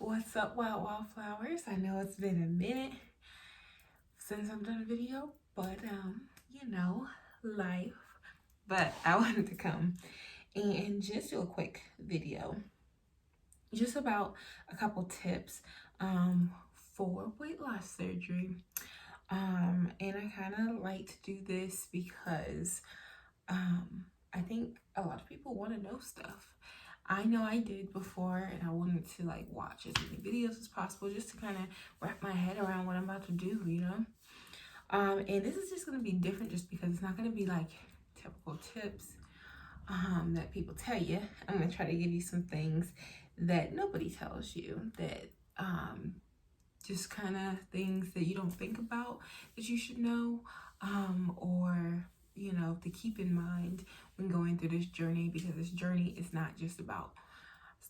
What's up, wildflowers? I know it's been a minute since I've done a video, but life. But I wanted to come and just do a quick video just about a couple tips for weight loss surgery. And I kind of like to do this because I think a lot of people want to know stuff. I know I did before, and I wanted to watch as many videos as possible just to kind of wrap my head around what I'm about to do, and this is just going to be different just because it's not going to be like typical tips that people tell you. I'm going to try to give you some things that nobody tells you, that just kind of things that you don't think about that you should know, or to keep in mind when going through this journey, because this journey is not just about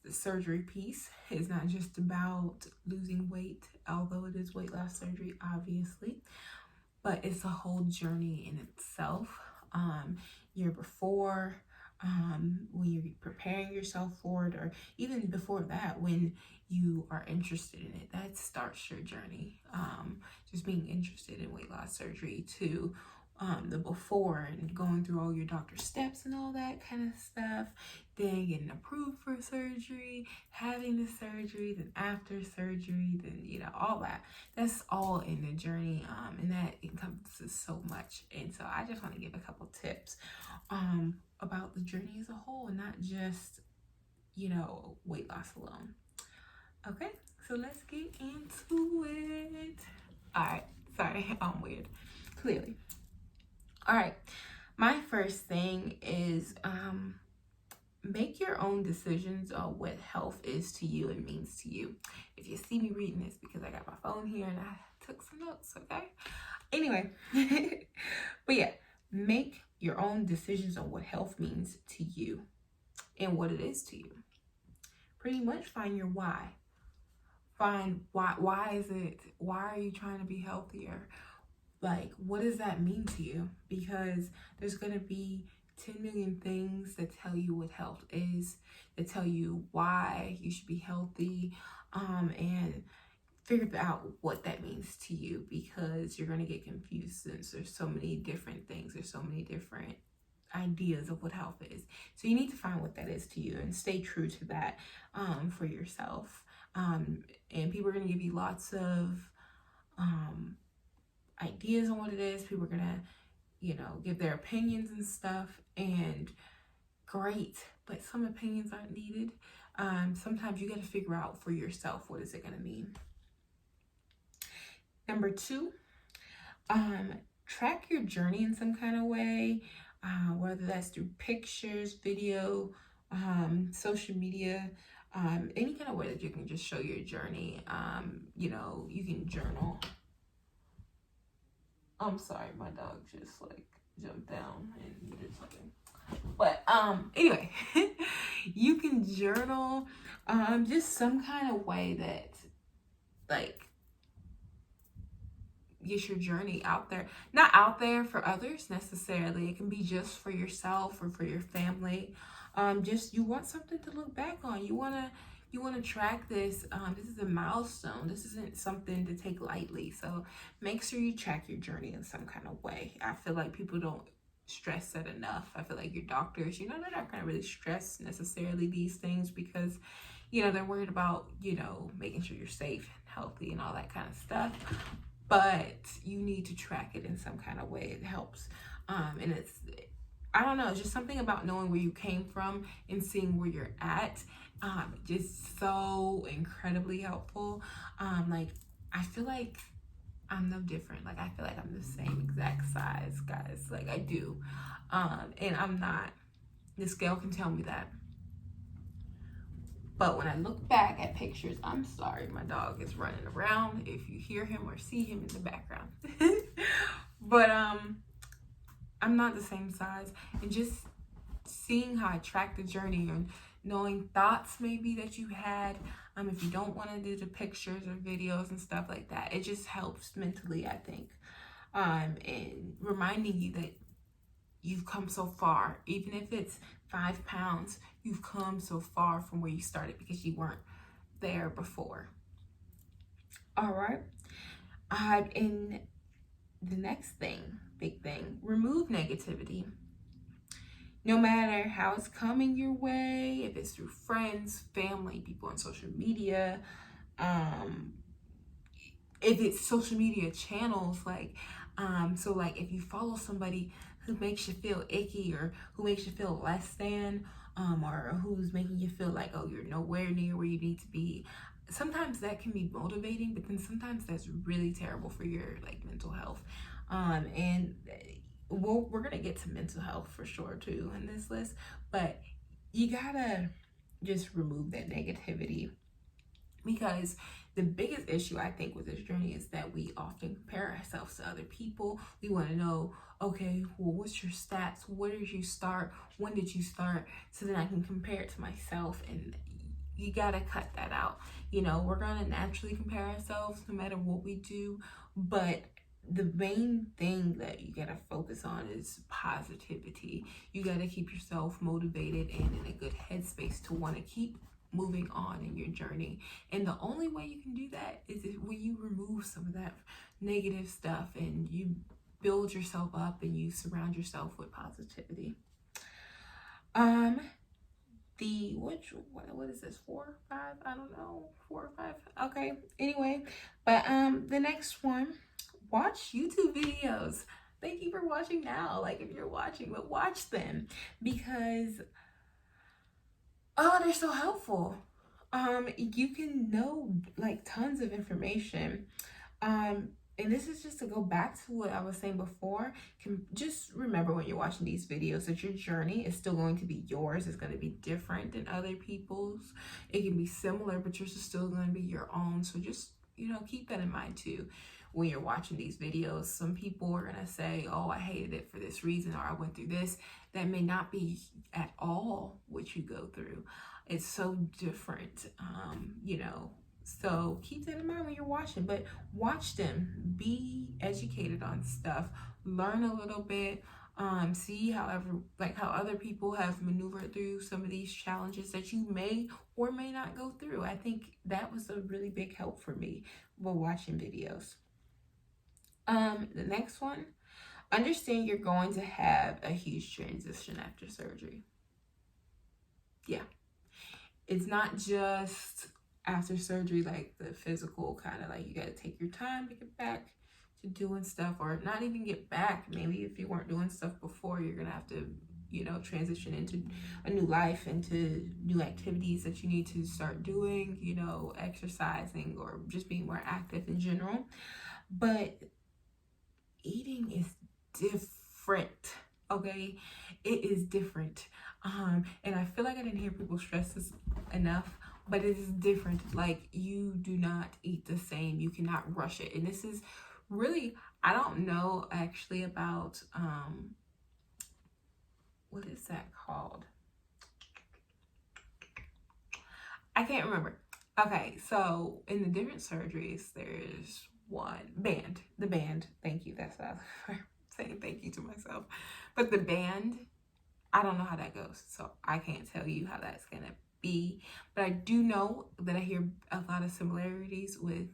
the surgery piece. It's not just about losing weight, although it is weight loss surgery, obviously, but it's a whole journey in itself. Year before, when you're preparing yourself for it, or even before that, when you are interested in it, that starts your journey. Just being interested in weight loss surgery, to the before and going through all your doctor steps and all that kind of stuff, then getting approved for surgery, having the surgery, then after surgery, then all that's all in the journey, and that encompasses so much. And so I just want to give a couple tips about the journey as a whole, and not just weight loss alone. Okay, so let's get into it. All right, sorry, I'm weird, clearly. All right, my first thing is make your own decisions on what health is to you and means to you. If you see me reading this, because I got my phone here and I took some notes, okay? Anyway, but yeah, make your own decisions on what health means to you and what it is to you. Pretty much find your why. Find why is it, why are you trying to be healthier? Like, what does that mean to you? Because there's going to be 10 million things that tell you what health is, that tell you why you should be healthy, and figure out what that means to you, because you're going to get confused since there's so many different things, there's so many different ideas of what health is. So you need to find what that is to you and stay true to that for yourself. And people are going to give you lots of ideas on what it is. People are gonna give their opinions and stuff, and great, but some opinions aren't needed. Sometimes you got to figure out for yourself, what is it gonna mean. Number 2, track your journey in some kind of way, whether that's through pictures, video, social media, any kind of way that you can just show your journey. You can journal. I'm sorry, my dog just jumped down and did something. But anyway, you can journal, just some kind of way that get your journey out there. Not out there for others necessarily. It can be just for yourself or for your family. Just you want something to look back on. You want to track this. This is a milestone. This isn't something to take lightly. So make sure you track your journey in some kind of way. I feel like people don't stress that enough. I feel like your doctors, they're not going to really stress necessarily these things, because, they're worried about, making sure you're safe, healthy, and all that kind of stuff. But you need to track it in some kind of way. It helps. And I don't know, it's just something about knowing where you came from and seeing where you're at. Just so incredibly helpful. I feel like I'm no different. I feel like I'm the same exact size, guys. I do. And I'm not. The scale can tell me that. But when I look back at pictures, I'm sorry, my dog is running around if you hear him or see him in the background. But I'm not the same size. And just seeing how I track the journey, and knowing thoughts maybe that you had, if you don't want to do the pictures or videos and stuff like that, it just helps mentally, I think, and reminding you that you've come so far. Even if it's 5 pounds, you've come so far from where you started, because you weren't there before. All right. And the next thing, big thing, remove negativity. No matter how it's coming your way, if it's through friends, family, people on social media, if it's social media channels, like, so like if you follow somebody who makes you feel icky or who makes you feel less than, or who's making you feel like, oh, you're nowhere near where you need to be, sometimes that can be motivating, but then sometimes that's really terrible for your like mental health. And we're gonna get to mental health for sure too in this list, but you gotta just remove that negativity, because the biggest issue I think with this journey is that we often compare ourselves to other people. We want to know, okay, well, what's your stats? Where did you start? When did you start? So then I can compare it to myself, and you gotta cut that out. You know, we're gonna naturally compare ourselves no matter what we do, but the main thing that you gotta focus on is positivity. You gotta keep yourself motivated and in a good headspace to want to keep moving on in your journey. And the only way you can do that is when you remove some of that negative stuff and you build yourself up and you surround yourself with positivity. What is this, 4 or 5? I don't know, 4 or 5. Okay, anyway, but the next one, watch YouTube videos. Thank you for watching now. Like, if you're watching, but watch them, because they're so helpful. You can know like tons of information. And this is just to go back to what I was saying before. Just remember when you're watching these videos that your journey is still going to be yours. It's going to be different than other people's. It can be similar, but yours is still going to be your own. So just, keep that in mind too. When you're watching these videos, some people are going to say, oh, I hated it for this reason, or I went through this. That may not be at all what you go through. It's so different, So keep that in mind when you're watching, but watch them, be educated on stuff, learn a little bit, see how other people have maneuvered through some of these challenges that you may or may not go through. I think that was a really big help for me while watching videos. The next one, understand you're going to have a huge transition after surgery. Yeah. It's not just after surgery, like the physical kind of like you got to take your time to get back to doing stuff, or not even get back. Maybe if you weren't doing stuff before, you're going to have to, transition into a new life, into new activities that you need to start doing, exercising or just being more active in general. But eating is different, okay? It is different. And I feel like I didn't hear people stress this enough, but it is different. Like, you do not eat the same. You cannot rush it. And this is really, I don't know actually about, what is that called? I can't remember. Okay, so in the different surgeries, there's the band. Thank you. That's what I was saying. Thank you to myself. But the band, I don't know how that goes, so I can't tell you how that's gonna be. But I do know that I hear a lot of similarities with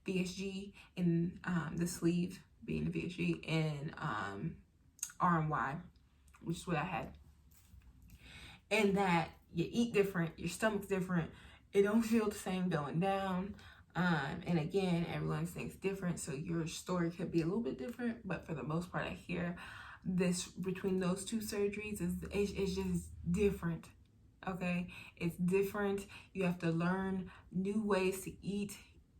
VSG and the sleeve being the VSG and RMY, which is what I had. And that you eat different, your stomach's different, it don't feel the same going down. And again, everyone's thing's different, so your story could be a little bit different, but for the most part, I hear this between those two surgeries is just different. Okay, it's different. You have to learn new ways to eat.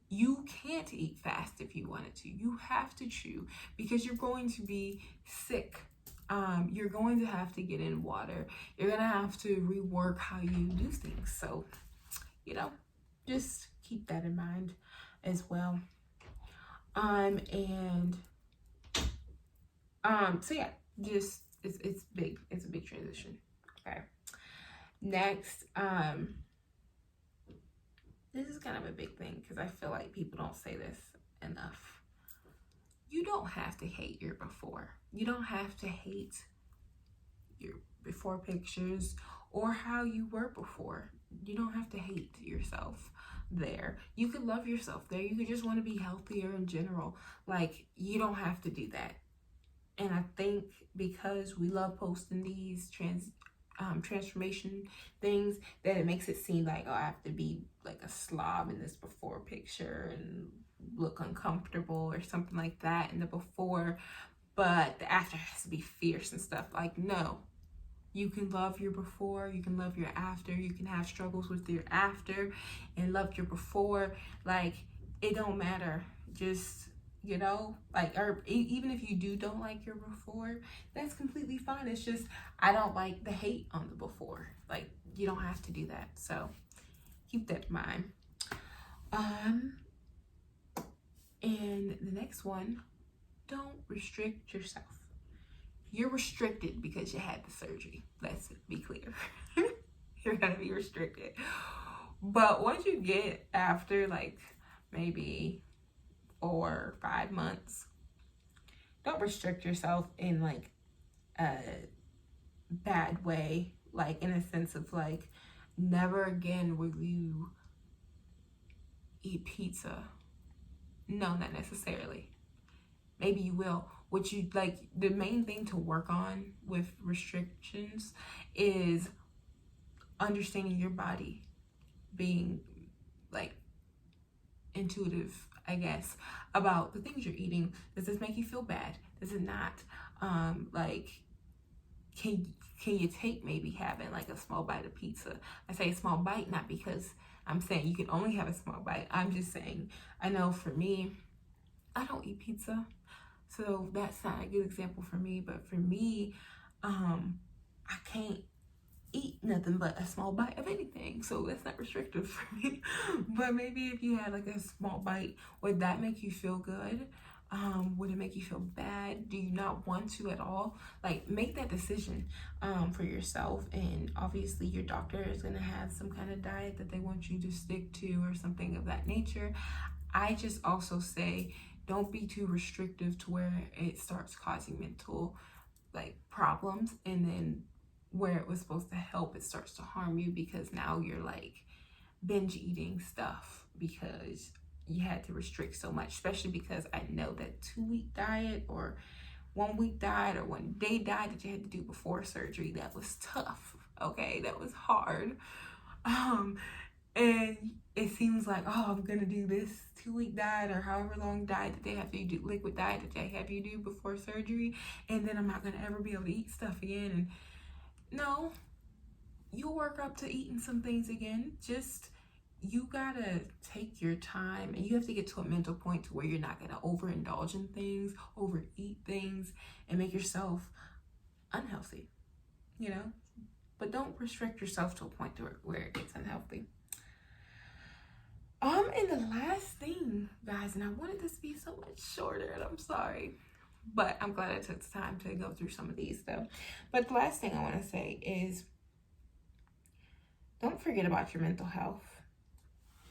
You can't eat fast if you wanted to. You have to chew, because you're going to be sick. You're going to have to get in water. You're gonna have to rework how you do things. So, just keep that in mind as well. So yeah, just it's big. It's a big transition. Okay. Next, this is kind of a big thing because I feel like people don't say this enough. You don't have to hate your before. You don't have to hate your before pictures or how you were before. You don't have to hate yourself there. You could love yourself there. You could just want to be healthier in general. Like, you don't have to do that. And I think because we love posting these transformation things, that it makes it seem like, oh, I have to be like a slob in this before picture and look uncomfortable or something like that in the before, but the after has to be fierce and stuff. Like, no. You can love your before, you can love your after, you can have struggles with your after and love your before. Like, it don't matter. Just, like, or even if you don't like your before, that's completely fine. It's just, I don't like the hate on the before. Like, you don't have to do that. So keep that in mind. And the next one, don't restrict yourself. You're restricted because you had the surgery. Let's be clear. You're gonna be restricted. But once you get after like maybe 4 or 5 months, don't restrict yourself in like a bad way. Like, in a sense of like, never again will you eat pizza. No, not necessarily. Maybe you will. What you like, the main thing to work on with restrictions is understanding your body, being like intuitive, I guess, about the things you're eating. Does this make you feel bad? Does it not? Like, can you take maybe having like a small bite of pizza? I say a small bite not because I'm saying you can only have a small bite. I'm just saying, I know for me, I don't eat pizza. So that's not a good example for me, but for me, I can't eat nothing but a small bite of anything. So that's not restrictive for me. But maybe if you had like a small bite, would that make you feel good? Would it make you feel bad? Do you not want to at all? Like, make that decision for yourself. And obviously your doctor is going to have some kind of diet that they want you to stick to or something of that nature. I just also say, don't be too restrictive to where it starts causing mental like problems, and then where it was supposed to help, it starts to harm you, because now you're like binge eating stuff because you had to restrict so much. Especially because I know that 2-week diet or 1-week diet or 1-day diet that you had to do before surgery, that was tough. Okay, that was hard. And it seems like, oh, I'm gonna do this 2-week diet or however long diet that they have you do, liquid diet that they have you do before surgery, and then I'm not gonna ever be able to eat stuff again. And no, you'll work up to eating some things again. Just, you gotta take your time, and you have to get to a mental point to where you're not gonna overindulge in things, overeat things, and make yourself unhealthy, But don't restrict yourself to a point where it gets unhealthy. And the last thing, guys, and I wanted this to be so much shorter, and I'm sorry, but I'm glad I took the time to go through some of these though. But the last thing I want to say is, don't forget about your mental health.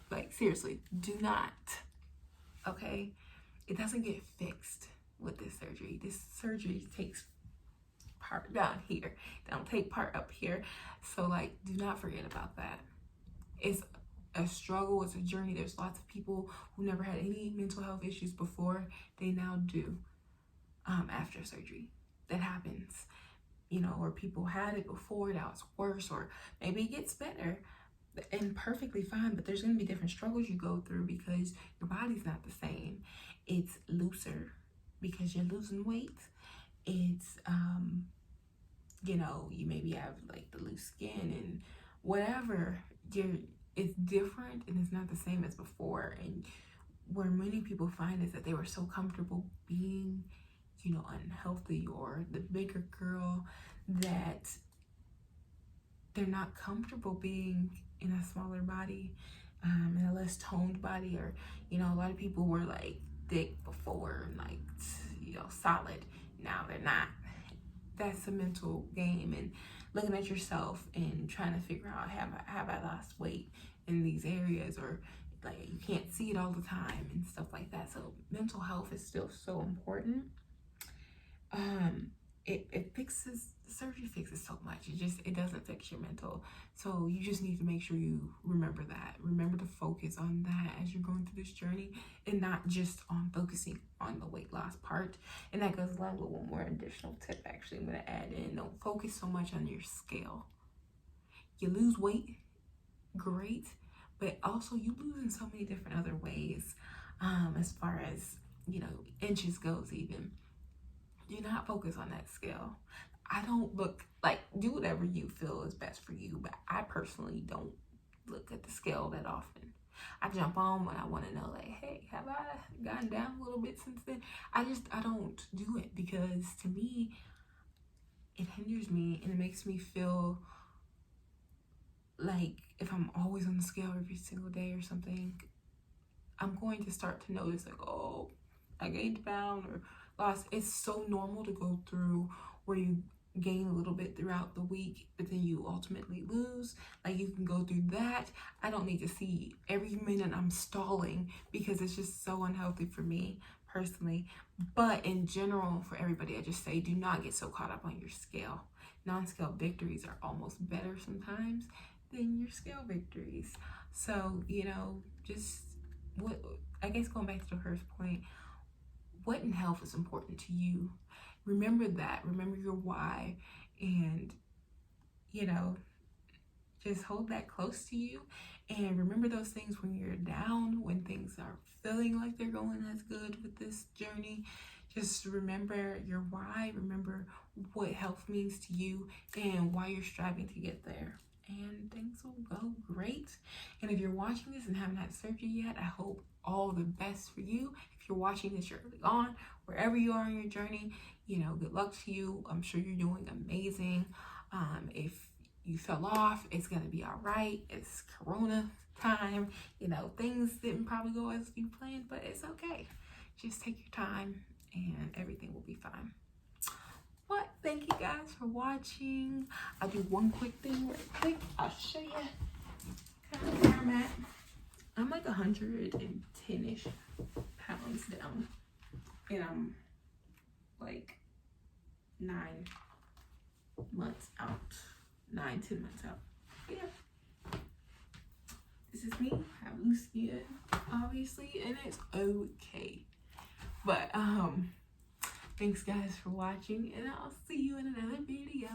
Like, seriously, do not. Okay? It doesn't get fixed with this surgery. This surgery takes part down here. They don't take part up here. So, like, do not forget about that. It's a struggle, it's a journey. There's lots of people who never had any mental health issues before. They now do after surgery. That happens, or people had it before, now it's worse, or maybe it gets better, and perfectly fine. But there's going to be different struggles you go through because your body's not the same. It's looser because you're losing weight. It's you maybe have like the loose skin and whatever. It's different, and it's not the same as before. And where many people find is that they were so comfortable being, unhealthy, or the bigger girl, that they're not comfortable being in a smaller body, in a less toned body. Or, a lot of people were like thick before and like, solid. Now they're not. That's a mental game, and looking at yourself and trying to figure out, have I lost weight in these areas, or like you can't see it all the time and stuff like that. So mental health is still so important. it fixes, surgery fixes so much. It doesn't fix your mental. So you just need to make sure you remember that. Remember to focus on that as you're going through this journey, and not just on focusing on the weight loss part. And that goes along with one more additional tip actually I'm going to add in. Don't focus so much on your scale. You lose weight, great, but also you lose in so many different other ways, as far as, you know, inches goes even. Do not focus on that scale. I don't look, like, do whatever you feel is best for you, but I personally don't look at the scale that often. I jump on when I want to know, like, hey, have I gotten down a little bit since then? I don't do it, because to me, it hinders me and it makes me feel like if I'm always on the scale every single day or something, I'm going to start to notice, like, oh, I gained a pound or lost. It's so normal to go through where you gain a little bit throughout the week, but then you ultimately lose. Like, you can go through that. I don't need to see every minute I'm stalling, because it's just so unhealthy for me personally. But in general, for everybody, I just say, do not get so caught up on your scale. Non-scale victories are almost better sometimes than your scale victories. So, you know, just what, I guess going back to the first point, what in health is important to you? Remember that. Remember your why, and, you know, just hold that close to you. And remember those things when you're down, when things are feeling like they're going as good with this journey. Just remember your why. Remember what health means to you and why you're striving to get there. And things will go great. And if you're watching this and haven't had surgery yet, I hope all the best for you. If you're watching this early on, wherever you are in your journey, you know, good luck to you. I'm sure you're doing amazing. If you fell off, it's gonna be all right. It's Corona time. You know, things didn't probably go as you planned, but it's okay. Just take your time and everything will be fine. But thank you guys for watching. I'll do one quick thing right quick. I'll show you kind of where I'm at. I'm like 110-ish pounds down. And I'm like 9 months out. 9-10 months out. Yeah. This is me. I have loose skin, obviously, and it's okay. But thanks guys for watching, and I'll see you in another video.